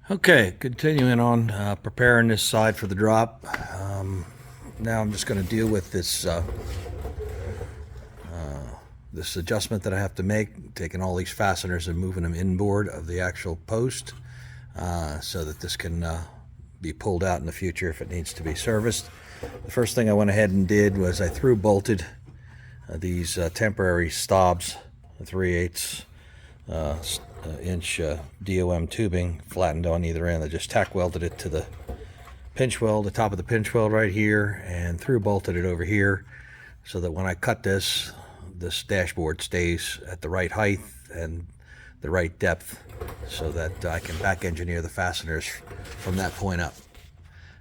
Okay, continuing on preparing this side for the drop. Now I'm just going to deal with this adjustment that I have to make, taking all these fasteners and moving them inboard of the actual post so that this can be pulled out in the future if it needs to be serviced. The first thing I went ahead and did was I through bolted these temporary stobs, 3/8 inch DOM tubing flattened on either end. I just tack welded it to the pinch weld, the top of the pinch weld right here, and through bolted it over here so that when I cut this dashboard stays at the right height and the right depth so that I can back engineer the fasteners from that point up.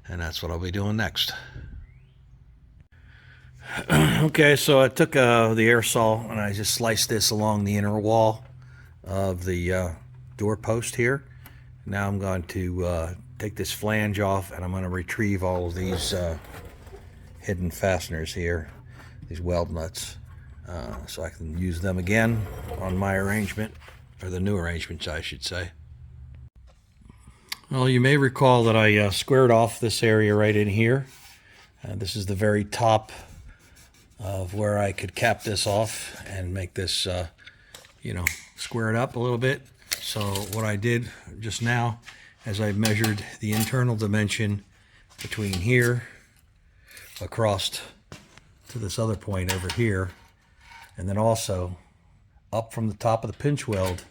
And that's what I'll be doing next. Okay, so I took the air saw and I just sliced this along the inner wall of the door post here. Now I'm going to take this flange off and I'm going to retrieve all of these hidden fasteners here, these weld nuts, so I can use them again on my arrangement, or the new arrangements I should say. Well, you may recall that I squared off this area right in here. This is the very top of where I could cap this off and make this square it up a little bit. So what I did just now is I measured the internal dimension between here across to this other point over here, and then also up from the top of the pinch weld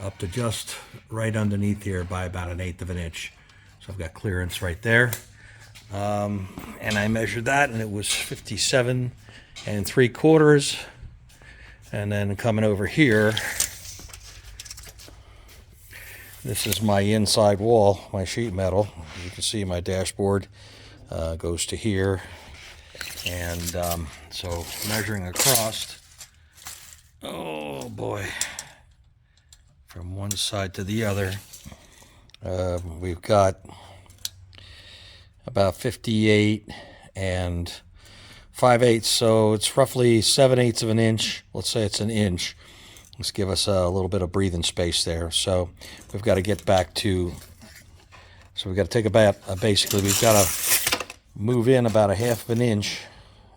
up to just right underneath here by about 1/8 of an inch. So I've got clearance right there. And I measured that and it was 57 3/4. And then coming over here, this is my inside wall, my sheet metal. You can see my dashboard goes to here. And so measuring across, oh boy, from one side to the other, we've got about 58 and 5/8, so it's roughly 7/8 of an inch. Let's say it's an inch. Let's give us a little bit of breathing space there. So we've got to get back to, so we've got to take about, basically we've got to move in about 1/2 of an inch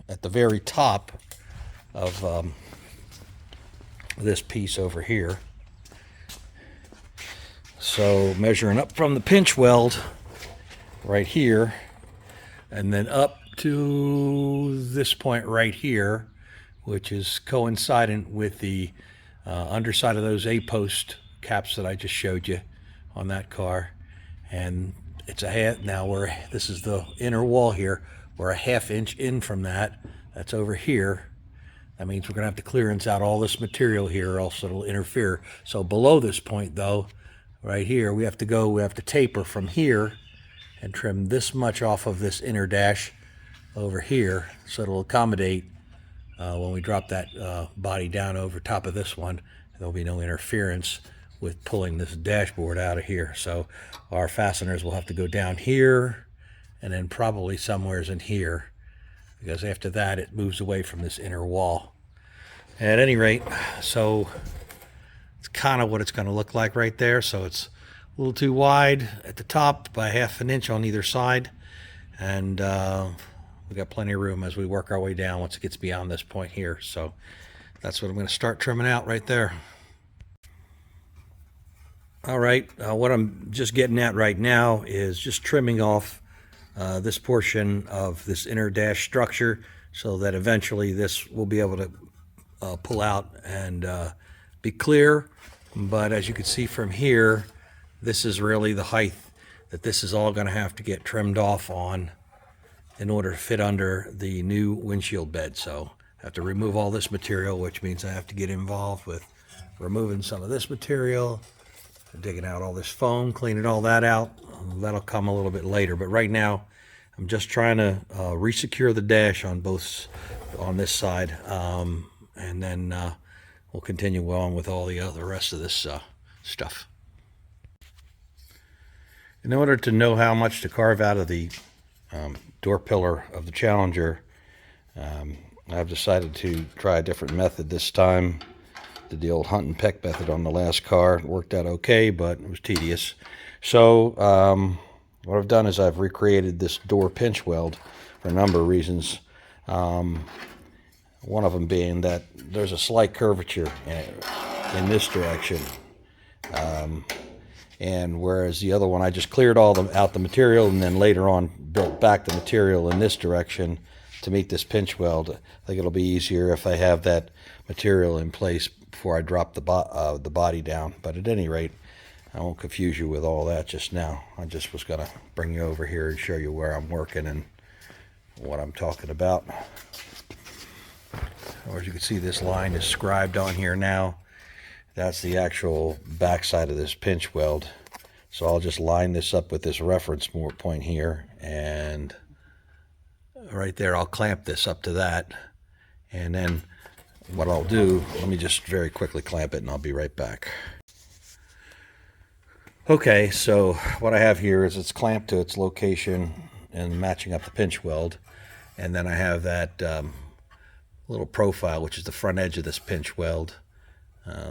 at the very top of this piece over here. So measuring up from the pinch weld right here and then up to this point right here, which is coincident with the underside of those A-post caps that I just showed you on that car. And it's a half, now this is the inner wall here, we're 1/2 inch in from that. That's over here. That means we're gonna have to clearance out all this material here, or else it'll interfere. So below this point though, right here, we have to taper from here and trim this much off of this inner dash over here, so it'll accommodate when we drop that body down over top of this one. There'll be no interference with pulling this dashboard out of here. So our fasteners will have to go down here and then probably somewheres in here, because after that it moves away from this inner wall. At any rate, so it's kind of what it's going to look like right there. So it's a little too wide at the top by 1/2 an inch on either side, and we got plenty of room as we work our way down once it gets beyond this point here. So that's what I'm going to start trimming out right there. All right, what I'm just getting at right now is just trimming off this portion of this inner dash structure so that eventually this will be able to pull out and be clear. But as you can see from here, this is really the height that this is all going to have to get trimmed off on in order to fit under the new windshield bed. So I have to remove all this material, which means I have to get involved with removing some of this material, digging out all this foam, cleaning all that out. That'll come a little bit later, but right now I'm just trying to resecure the dash on this side, and then we'll continue on with all the rest of this stuff. In order to know how much to carve out of the door pillar of the Challenger, I've decided to try a different method this time. Did the old hunt and peck method on the last car. It worked out okay, but it was tedious. So what I've done is I've recreated this door pinch weld for a number of reasons. One of them being that there's a slight curvature in this direction. And whereas the other one, I just cleared out the material and then later on built back the material in this direction to meet this pinch weld. I think it'll be easier if I have that material in place before I drop the body down. But at any rate, I won't confuse you with all that just now. I just was going to bring you over here and show you where I'm working and what I'm talking about. Or as you can see, this line is scribed on here now. That's the actual backside of this pinch weld. So I'll just line this up with this reference point here, and right there I'll clamp this up to that. And then what I'll do, let me just very quickly clamp it and I'll be right back. Okay, so what I have here is it's clamped to its location and matching up the pinch weld. And then I have that little profile, which is the front edge of this pinch weld,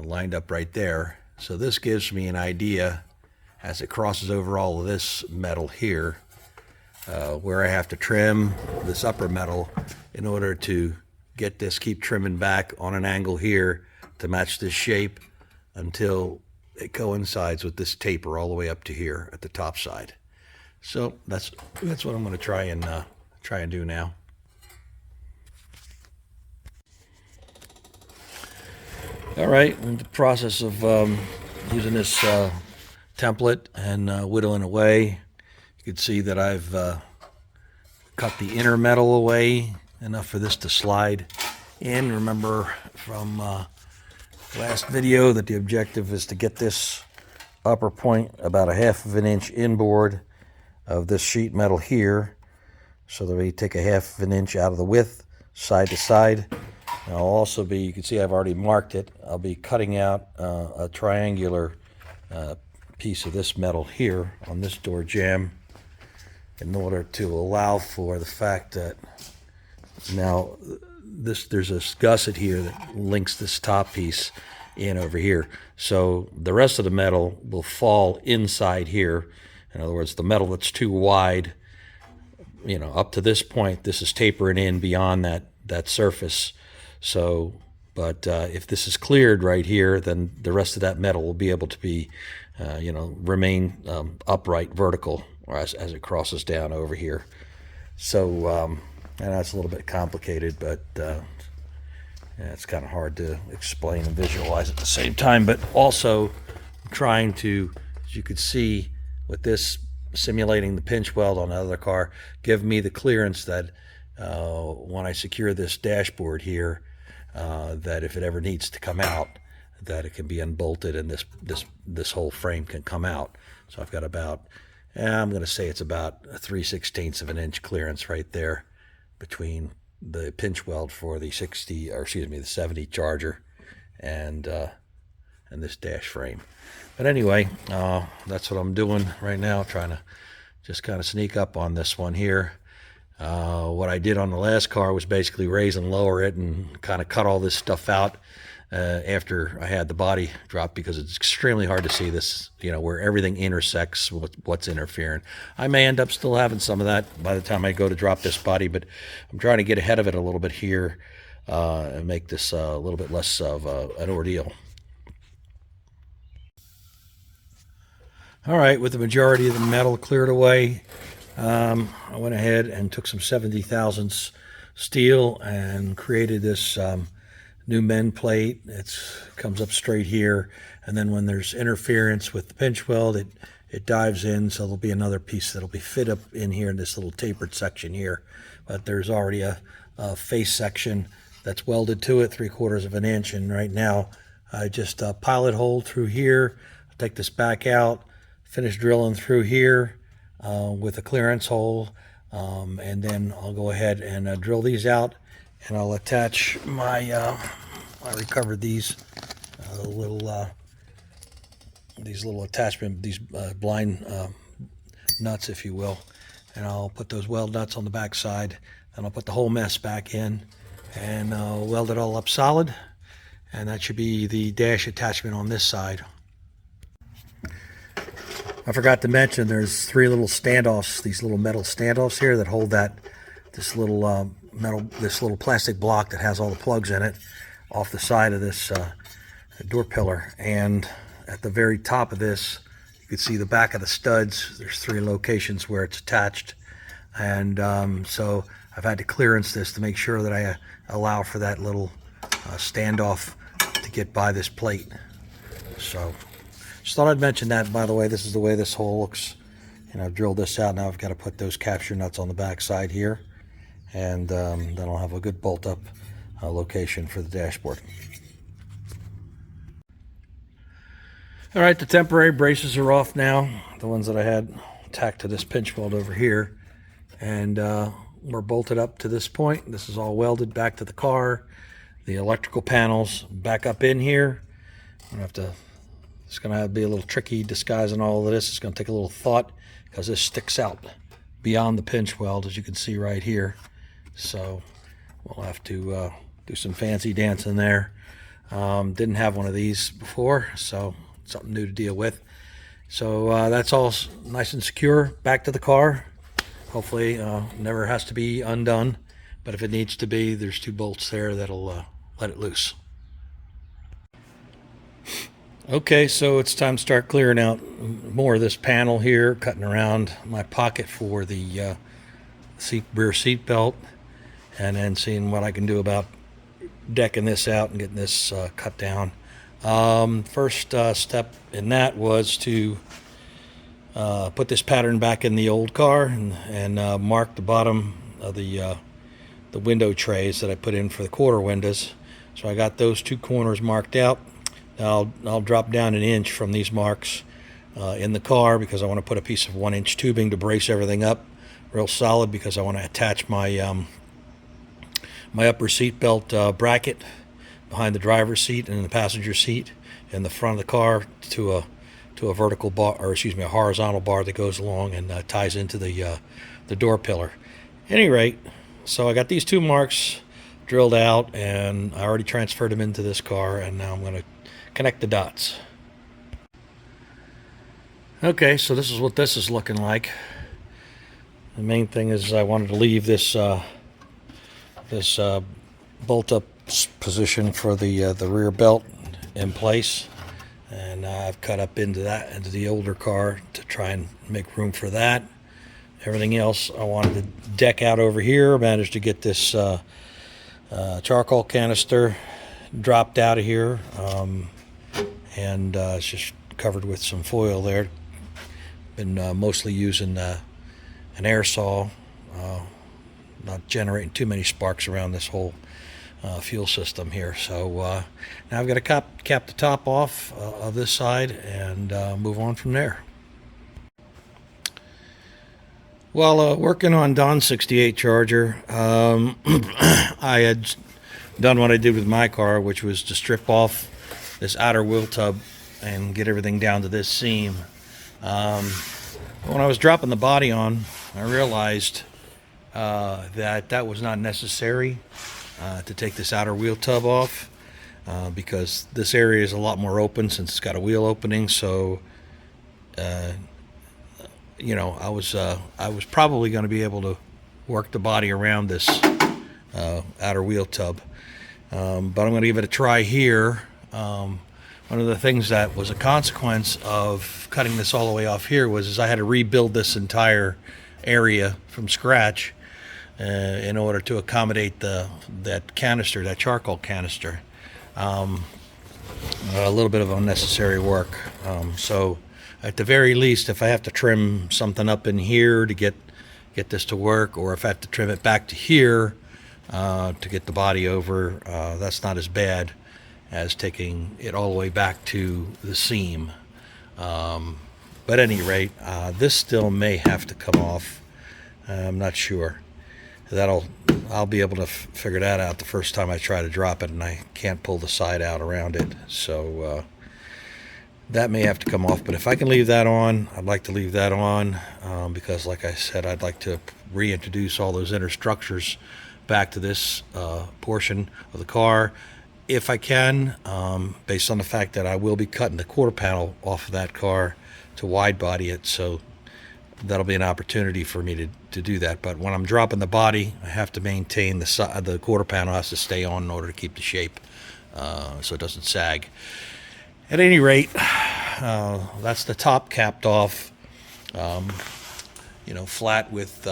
lined up right there. So this gives me an idea as it crosses over all of this metal here, where I have to trim this upper metal in order to get this, keep trimming back on an angle here to match this shape until it coincides with this taper all the way up to here at the top side. So that's what I'm going to try and do now. All right, in the process of using this template and whittling away, you can see that I've cut the inner metal away enough for this to slide in. Remember from last video that the objective is to get this upper point about 1/2 inch inboard of this sheet metal here, so that we take 1/2 inch out of the width side to side. I'll also be, you can see I've already marked it, I'll be cutting out a triangular piece of this metal here on this door jamb in order to allow for the fact that now there's a gusset here that links this top piece in over here. So the rest of the metal will fall inside here. In other words, the metal that's too wide, you know, up to this point, this is tapering in beyond that surface. So, but if this is cleared right here, then the rest of that metal will be able to be, you know, remain upright, vertical, as it crosses down over here. So, and that's a little bit complicated, but yeah, it's kind of hard to explain and visualize at the same time. But also trying to, as you could see with this simulating the pinch weld on the other car, give me the clearance that when I secure this dashboard here, that if it ever needs to come out, that it can be unbolted and this whole frame can come out. So I've got about, I'm going to say it's about 3/16 of an inch clearance right there between the pinch weld for the 70 Charger and this dash frame. But anyway, that's what I'm doing right now, trying to just kind of sneak up on this one here. What I did on the last car was basically raise and lower it and kind of cut all this stuff out after I had the body drop, because it's extremely hard to see this, you know, where everything intersects with what's interfering. I may end up still having some of that by the time I go to drop this body, but I'm trying to get ahead of it a little bit here and make this a little bit less of an ordeal. All right, with the majority of the metal cleared away, I went ahead and took some 70 thousandths steel and created this new mend plate. It comes up straight here, and then when there's interference with the pinch weld, it dives in, so there'll be another piece that'll be fit up in here in this little tapered section here. But there's already a face section that's welded to it, 3/4 of an inch, and right now I just pilot hole through here. I'll take this back out, finish drilling through here with a clearance hole, and then I'll go ahead and drill these out, and I'll attach my I recovered these little attachment, these blind nuts, if you will, and I'll put those weld nuts on the back side, and I'll put the whole mess back in and weld it all up solid, and that should be the dash attachment on this side. I forgot to mention there's three little standoffs, these little metal standoffs here that hold this little this little plastic block that has all the plugs in it off the side of this door pillar. And at the very top of this, you can see the back of the studs. There's three locations where it's attached. And so I've had to clearance this to make sure that I allow for that little standoff to get by this plate. So just thought I'd mention that. By the way, this is the way this hole looks. And I've drilled this out. Now I've got to put those capture nuts on the back side here. And then I'll have a good bolt up location for the dashboard. All right, the temporary braces are off now. The ones that I had tacked to this pinch weld over here. And we're bolted up to this point. This is all welded back to the car. The electrical panels back up in here. It's going to be a little tricky disguising all of this. It's going to take a little thought because this sticks out beyond the pinch weld, as you can see right here. So we'll have to do some fancy dancing there. Didn't have one of these before, so something new to deal with. So that's all nice and secure back to the car. Hopefully never has to be undone, but if it needs to be, there's two bolts there that'll let it loose. Okay, so it's time to start clearing out more of this panel here, cutting around my pocket for the rear seat belt, and then seeing what I can do about decking this out and getting this cut down. First step in that was to put this pattern back in the old car and mark the bottom of the window trays that I put in for the quarter windows. So I got those two corners marked out. Now I'll drop down an inch from these marks in the car because I want to put a piece of 1-inch tubing to brace everything up real solid, because I want to attach my my upper seat belt bracket behind the driver's seat and in the passenger seat in the front of the car to a vertical bar, or excuse me, a horizontal bar that goes along and ties into the door pillar. At any rate, so I got these two marks drilled out, and I already transferred them into this car, and now I'm going to connect the dots. Okay, so this is what this is looking like. The main thing is I wanted to leave this this bolt-up position for the rear belt in place, and I've cut up into the older car to try and make room for that. Everything else I wanted to deck out over here. I managed to get this charcoal canister dropped out of here, and it's just covered with some foil there. Been mostly using an air saw, not generating too many sparks around this whole fuel system here. So now I've got to cap the top off of this side and move on from there. While working on Don's 68 Charger, I had done what I did with my car, which was to strip off this outer wheel tub and get everything down to this seam. When I was dropping the body on, I realized that was not necessary to take this outer wheel tub off, because this area is a lot more open since it's got a wheel opening. So you know, I was probably going to be able to work the body around this outer wheel tub, but I'm going to give it a try here. One of the things that was a consequence of cutting this all the way off here was I had to rebuild this entire area from scratch in order to accommodate that canister, that charcoal canister. A little bit of unnecessary work. So at the very least, if I have to trim something up in here to get this to work, or if I have to trim it back to here to get the body over, that's not as bad as taking it all the way back to the seam. But at any rate, this still may have to come off. I'm not sure. I'll be able to figure that out the first time I try to drop it, and I can't pull the side out around it. So that may have to come off. But if I can leave that on, I'd like to leave that on, because like I said, I'd like to reintroduce all those inner structures back to this portion of the car if I can, based on the fact that I will be cutting the quarter panel off of that car wide body it, so that'll be an opportunity for me to do that. But when I'm dropping the body, I have to maintain the quarter panel has to stay on in order to keep the shape, so it doesn't sag. At any rate, that's the top capped off, flat with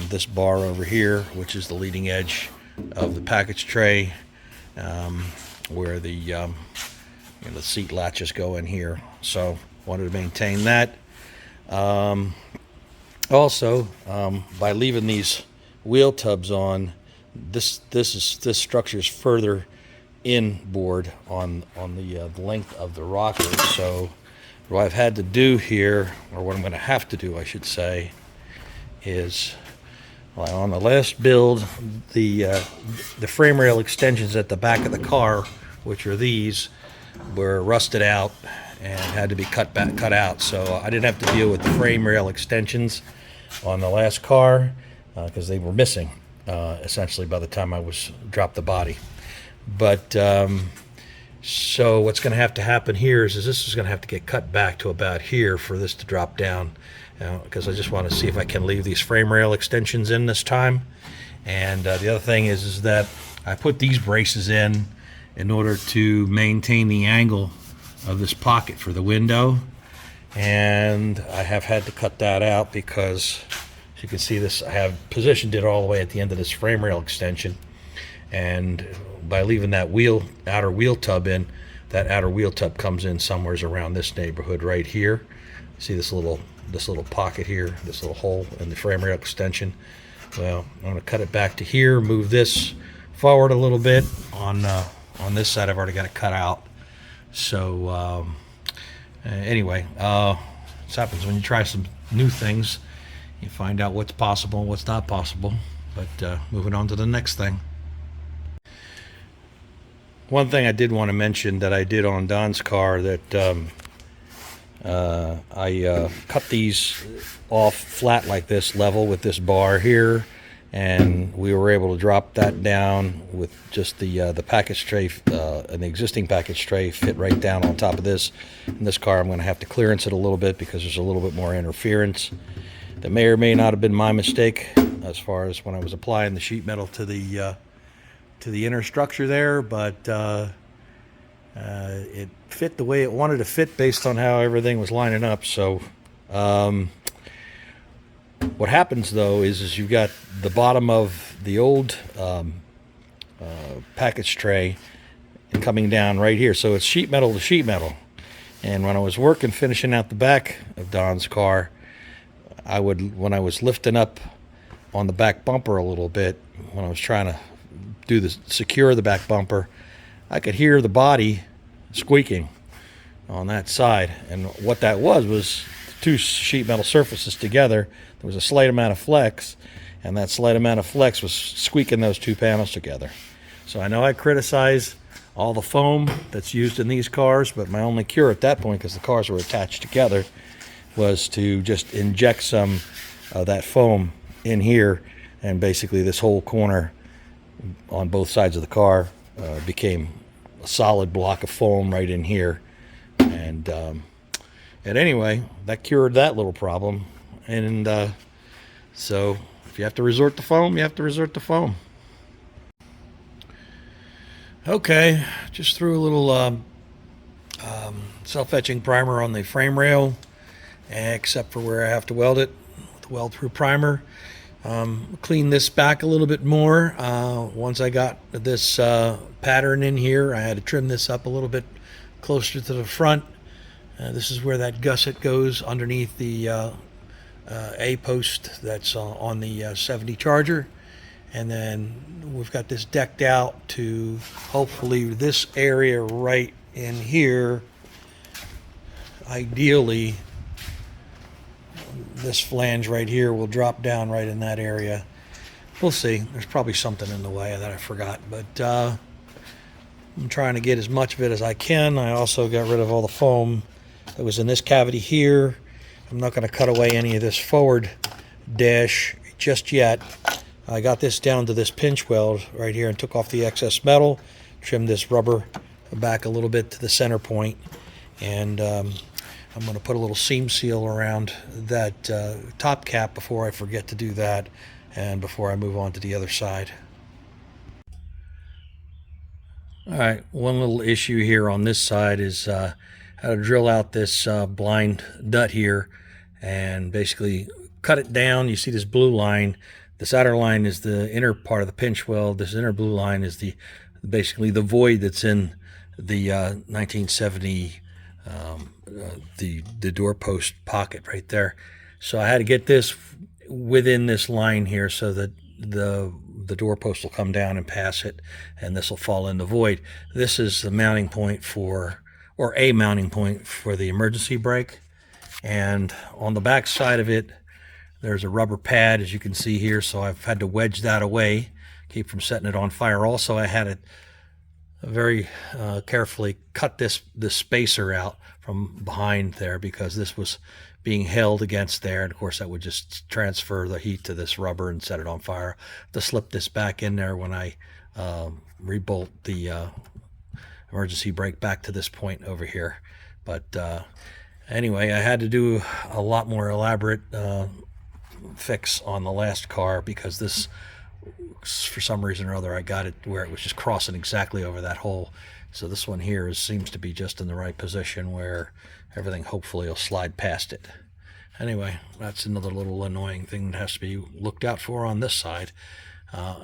this bar over here, which is the leading edge of the package tray, where the seat latches go in here. So wanted to maintain that. Also, by leaving these wheel tubs on, this structure is further inboard on the length of the rocker. So what I've had to do here, or what I'm going to have to do, I should say, is, well, on the last build, the frame rail extensions at the back of the car, which are these, were rusted out and had to be cut out. So I didn't have to deal with the frame rail extensions on the last car because they were missing essentially by the time I dropped the body. But so what's going to have to happen here is this is going to have to get cut back to about here for this to drop down, because I just want to see if I can leave these frame rail extensions in this time. And the other thing is that I put these braces in order to maintain the angle of this pocket for the window, and I have had to cut that out because, as you can see, this I have positioned it all the way at the end of this frame rail extension, and by leaving that outer wheel tub in, that outer wheel tub comes in somewhere around this neighborhood right here. See this little pocket here, this little hole in the frame rail extension. Well, I'm going to cut it back to here, move this forward a little bit. On this side I've already got it cut out. So anyway, this happens when you try some new things. You find out what's possible and what's not possible. But moving on to the next thing. One thing I did want to mention that I did on Don's car, that I cut these off flat like this, level with this bar here, and we were able to drop that down with just the package tray, an existing package tray fit right down on top of this. In this car I'm going to have to clearance it a little bit because there's a little bit more interference. That may or may not have been my mistake as far as when I was applying the sheet metal to the inner structure there, but it fit the way it wanted to fit based on how everything was lining up. So what happens though is you've got the bottom of the old package tray coming down right here, so it's sheet metal to sheet metal. And when I was finishing out the back of Don's car, when I was lifting up on the back bumper a little bit, when I was trying to secure the back bumper, I could hear the body squeaking on that side. And what that was two sheet metal surfaces together. There was a slight amount of flex, and that slight amount of flex was squeaking those two panels together. So I know I criticize all the foam that's used in these cars, but my only cure at that point, because the cars were attached together, was to just inject some of that foam in here, and basically this whole corner on both sides of the car became a solid block of foam right in here. And anyway, that cured that little problem. And so if you have to resort to foam, you have to resort to foam. Okay, just threw a little self-etching primer on the frame rail, except for where I have to weld it with weld-through primer. Clean this back a little bit more. Once I got this pattern in here, I had to trim this up a little bit closer to the front. This is where that gusset goes underneath the A-post that's on the 70 Charger. And then we've got this decked out to hopefully this area right in here. Ideally, this flange right here will drop down right in that area. We'll see. There's probably something in the way that I forgot, but I'm trying to get as much of it as I can. I also got rid of all the foam that was in this cavity here. I'm not going to cut away any of this forward dash just yet. I got this down to this pinch weld right here and took off the excess metal, trimmed this rubber back a little bit to the center point, and I'm going to put a little seam seal around that top cap before I forget to do that, and before I move on to the other side. All right, one little issue here on this side is how to drill out this blind nut here and basically cut it down. You see this blue line. This outer line is the inner part of the pinch weld. This inner blue line is basically the void that's in the 1970 the doorpost pocket right there. So I had to get this within this line here so that the doorpost will come down and pass it, and this will fall in the void. This is the mounting point or a mounting point for the emergency brake. And on the back side of it, there's a rubber pad, as you can see here, so I've had to wedge that away, keep from setting it on fire. Also, I had to very carefully cut this spacer out from behind there, because this was being held against there, and of course that would just transfer the heat to this rubber and set it on fire. To slip this back in there when I rebolt the emergency brake back to this point over here. But anyway, I had to do a lot more elaborate fix on the last car, because this, for some reason or other, I got it where it was just crossing exactly over that hole. So this one here seems to be just in the right position where everything hopefully will slide past it. Anyway, that's another little annoying thing that has to be looked out for on this side.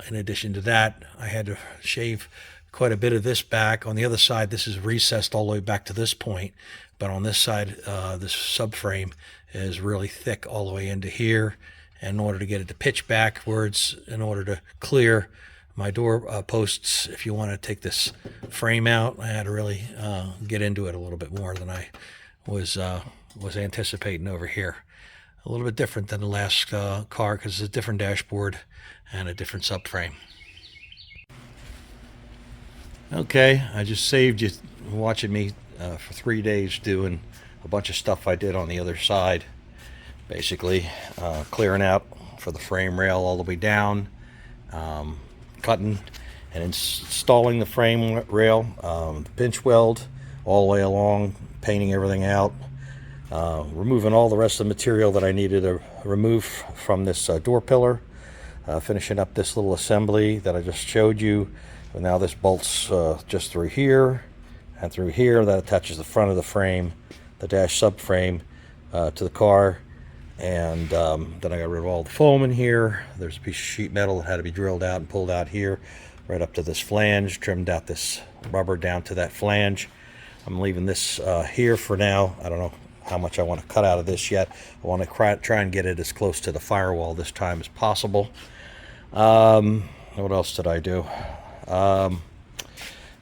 In addition to that, I had to shave quite a bit of this back. On the other side, this is recessed all the way back to this point, but on this side, this subframe is really thick all the way into here. And in order to get it to pitch backwards, in order to clear my door posts, if you want to take this frame out, I had to really get into it a little bit more than I was anticipating over here. A little bit different than the last car, because it's a different dashboard and a different subframe. Okay, I just saved you watching me for 3 days doing a bunch of stuff I did on the other side. Basically clearing out for the frame rail all the way down, cutting and installing the frame rail, the pinch weld all the way along, painting everything out, removing all the rest of the material that I needed to remove from this door pillar, finishing up this little assembly that I just showed you. And now this bolts just through here and through here. That attaches the front of the frame, the dash subframe, to the car. And then I got rid of all the foam in here. There's a piece of sheet metal that had to be drilled out and pulled out here, right up to this flange, trimmed out this rubber down to that flange. I'm leaving this here for now. I don't know how much I want to cut out of this yet. I want to try and get it as close to the firewall this time as possible. What else did I do?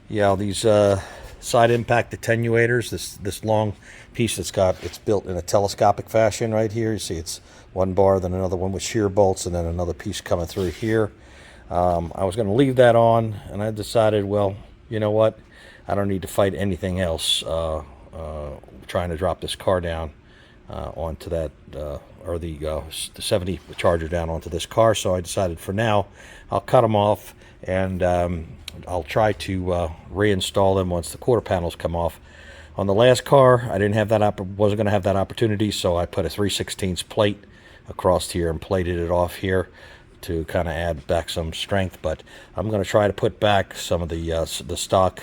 Yeah, these side impact attenuators, this long piece it's built in a telescopic fashion right here. You see it's one bar, then another one with shear bolts, and then another piece coming through here. I was going to leave that on, and I decided, well, you know what, I don't need to fight anything else trying to drop this car down onto that or the 70 Charger down onto this car. So I decided for now I'll cut them off, and I'll try to reinstall them once the quarter panels come off. On the last car, I didn't have that wasn't going to have that opportunity, so I put a 3/16 plate across here and plated it off here to kind of add back some strength. But I'm going to try to put back some of the stock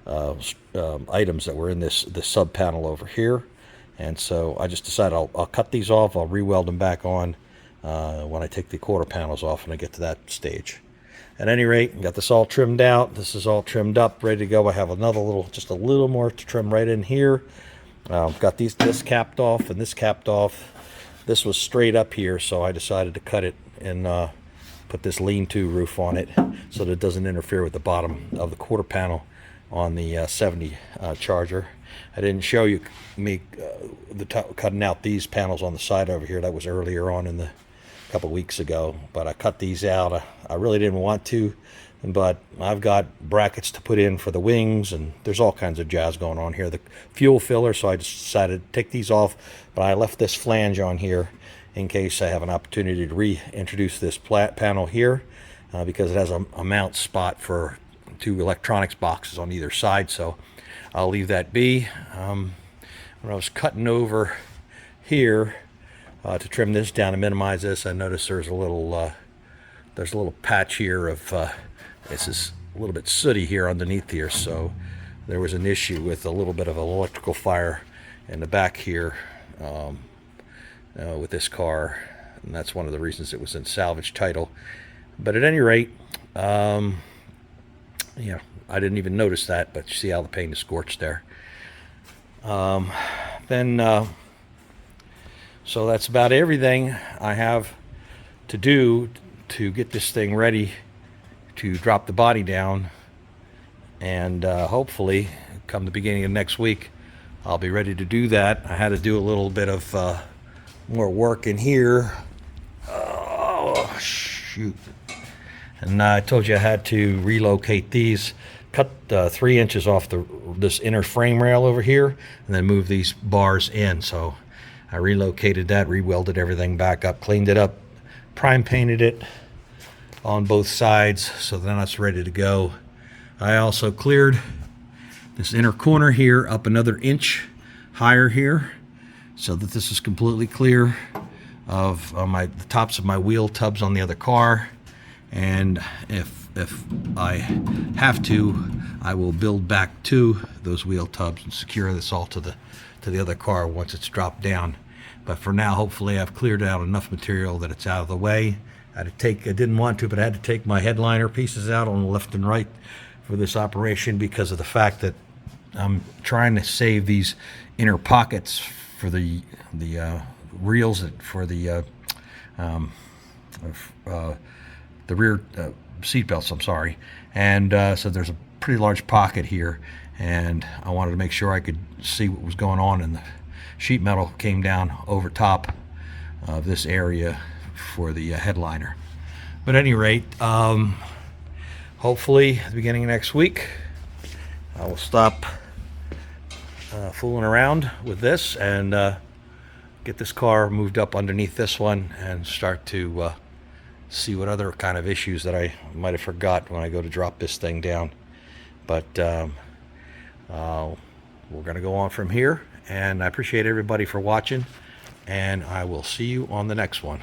items that were in this sub panel over here. And so I just decided I'll cut these off. I'll re-weld them back on when I take the quarter panels off and I get to that stage. At any rate, got this all trimmed out. This is all trimmed up, ready to go. I have just a little more to trim right in here. Got this capped off and this capped off. This was straight up here, so I decided to cut it and put this lean-to roof on it so that it doesn't interfere with the bottom of the quarter panel on the 70 Charger. I didn't show you me cutting out these panels on the side over here. That was earlier on in the couple weeks ago, but I cut these out. I really didn't want to, but I've got brackets to put in for the wings, and there's all kinds of jazz going on here. The fuel filler, so I just decided to take these off, but I left this flange on here in case I have an opportunity to reintroduce this panel here, because it has a mount spot for 2 electronics boxes on either side, so I'll leave that be. when I was cutting over here to trim this down and minimize this, I noticed there's a little patch here of this is a little bit sooty here underneath here, so there was an issue with a little bit of an electrical fire in the back here with this car, and that's one of the reasons it was in salvage title. But at any rate, I didn't even notice that, but you see how the paint is scorched there. So that's about everything I have to do to get this thing ready to drop the body down, and hopefully come the beginning of next week I'll be ready to do that. I had to do a little bit of more work in here. Oh shoot. And I told you I had to relocate these, cut 3 inches off this inner frame rail over here, and then move these bars in. So I relocated that, re-welded everything back up, cleaned it up, prime painted it on both sides, so then it's ready to go. I also cleared this inner corner here up another inch higher here, so that this is completely clear of the tops of my wheel tubs on the other car. And if I have to, I will build back to those wheel tubs and secure this all to the other car once it's dropped down. But for now, hopefully I've cleared out enough material that it's out of the way. I didn't want to, but I had to take my headliner pieces out on the left and right for this operation because of the fact that I'm trying to save these inner pockets for the reels for the rear seat belts. I'm sorry, and so there's a pretty large pocket here, and I wanted to make sure I could see what was going on, and the sheet metal came down over top of this area for the headliner. But at any rate, hopefully at the beginning of next week I will stop fooling around with this and get this car moved up underneath this one and start to see what other kind of issues that I might have forgot when I go to drop this thing down. But we're going to go on from here, and I appreciate everybody for watching, and I will see you on the next one.